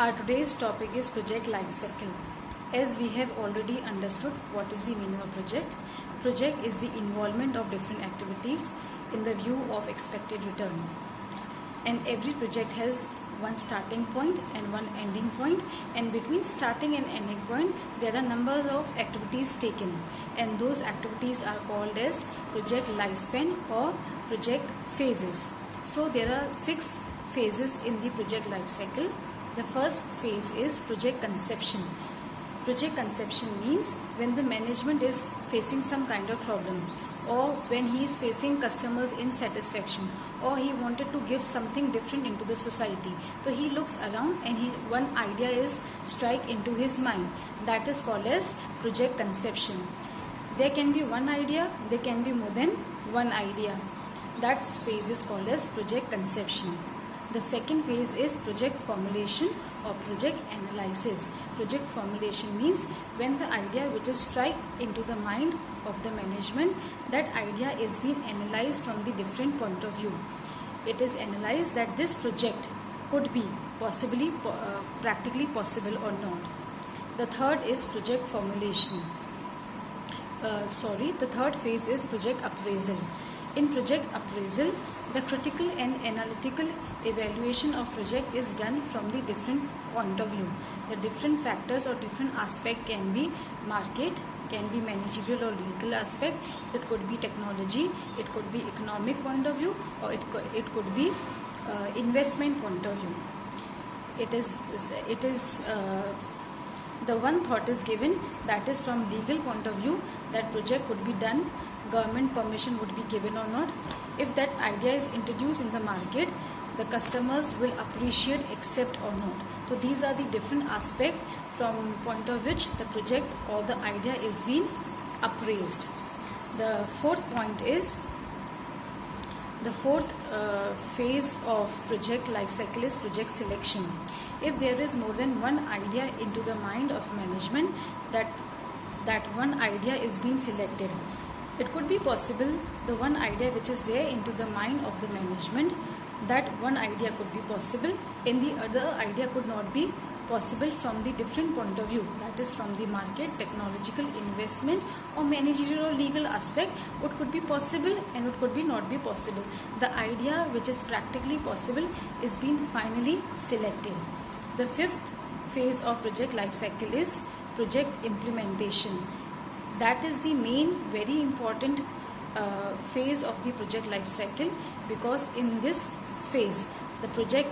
Our today's topic is project life cycle. As we have already understood what is the meaning of project. Project is the involvement of different activities in the view of expected return. And every project has one starting point and one ending point, and between starting and ending point there are numbers of activities taken, and those activities are called as project lifespan or project phases. So there are 6 phases in the project life cycle. The first phase is project conception. Project conception means when the management is facing some kind of problem, or when he is facing customers insatisfaction, or he wanted to give something different into the society. So he looks around and one idea is strike into his mind. That is called as project conception. There can be one idea, there can be more than one idea. That phase is called as project conception. The second phase is project formulation or project analysis. Project formulation means when the idea which is strike into the mind of the management, that idea is being analyzed from the different point of view. It is analyzed that this project could be possibly practically possible or not. The third is project formulation. The third phase is project appraisal. In project appraisal, the critical and analytical evaluation of project is done from the different point of view. The different factors or different aspect can be market, can be managerial or legal aspect, it could be technology, it could be economic point of view, or it could be investment point of view. The one thought is given, that is from legal point of view, that project could be done, government permission would be given or not. If that idea is introduced in the market, the customers will appreciate, accept or not. So these are the different aspects from point of which the project or the idea is being appraised. The fourth phase of project life cycle is project selection. If there is more than one idea into the mind of management, that one idea is being selected. It could be possible the one idea which is there into the mind of the management, that one idea could be possible and the other idea could not be possible from the different point of view, that is from the market, technological, investment or managerial or legal aspect. It could be possible and it could be not be possible. The idea which is practically possible is being finally selected. The fifth phase of project life cycle is project implementation. That is the main, very important phase of the project life cycle, because in this phase the project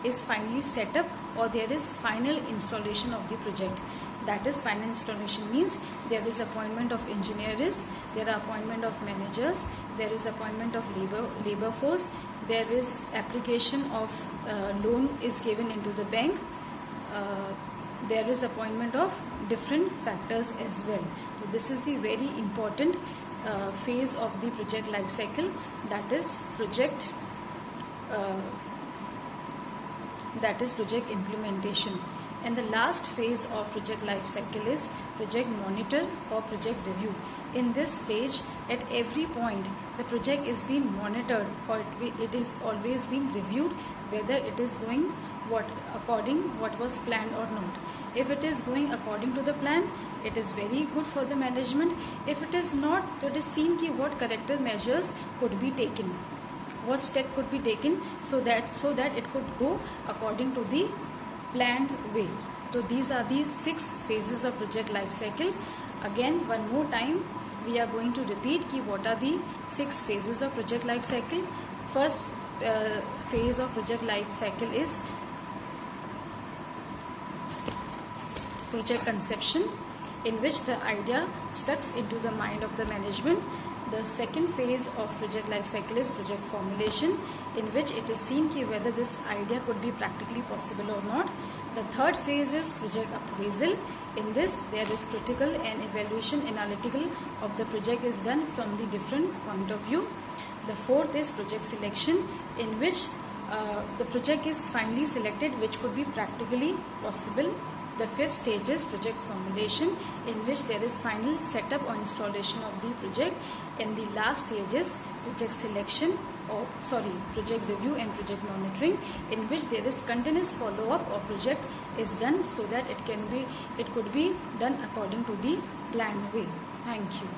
is finally set up, or there is final installation of the project. That is, final installation means there is appointment of engineers, there are appointment of managers, there is appointment of labor force, there is application of loan is given into the bank, there is appointment of different factors as well. So this is the very important phase of the project life cycle, that is project implementation. And the last phase of project life cycle is project monitor or project review. In this stage, at every point the project is being monitored, or it is always being reviewed whether it is going according what was planned or not. If it is going according to the plan, it is very good for the management. If it is not, it is seen what corrective measures could be taken, what step could be taken so that it could go according to the planned way. So these are the 6 phases of project life cycle. Again, one more time we are going to repeat what are the 6 phases of project life cycle. First phase of project life cycle is project conception, in which the idea stucks into the mind of the management. The second phase of project life cycle is project formulation, in which it is seen whether this idea could be practically possible or not. The third phase is project appraisal. In this, there is critical and evaluation analytical of the project is done from the different point of view. The fourth is project selection, in which The project is finally selected, which could be practically possible. The fifth stage is project formulation, in which there is final setup or installation of the project. And the last stage is project selection, project review and project monitoring, in which there is continuous follow-up or project is done so that it could be done according to the planned way. Thank you.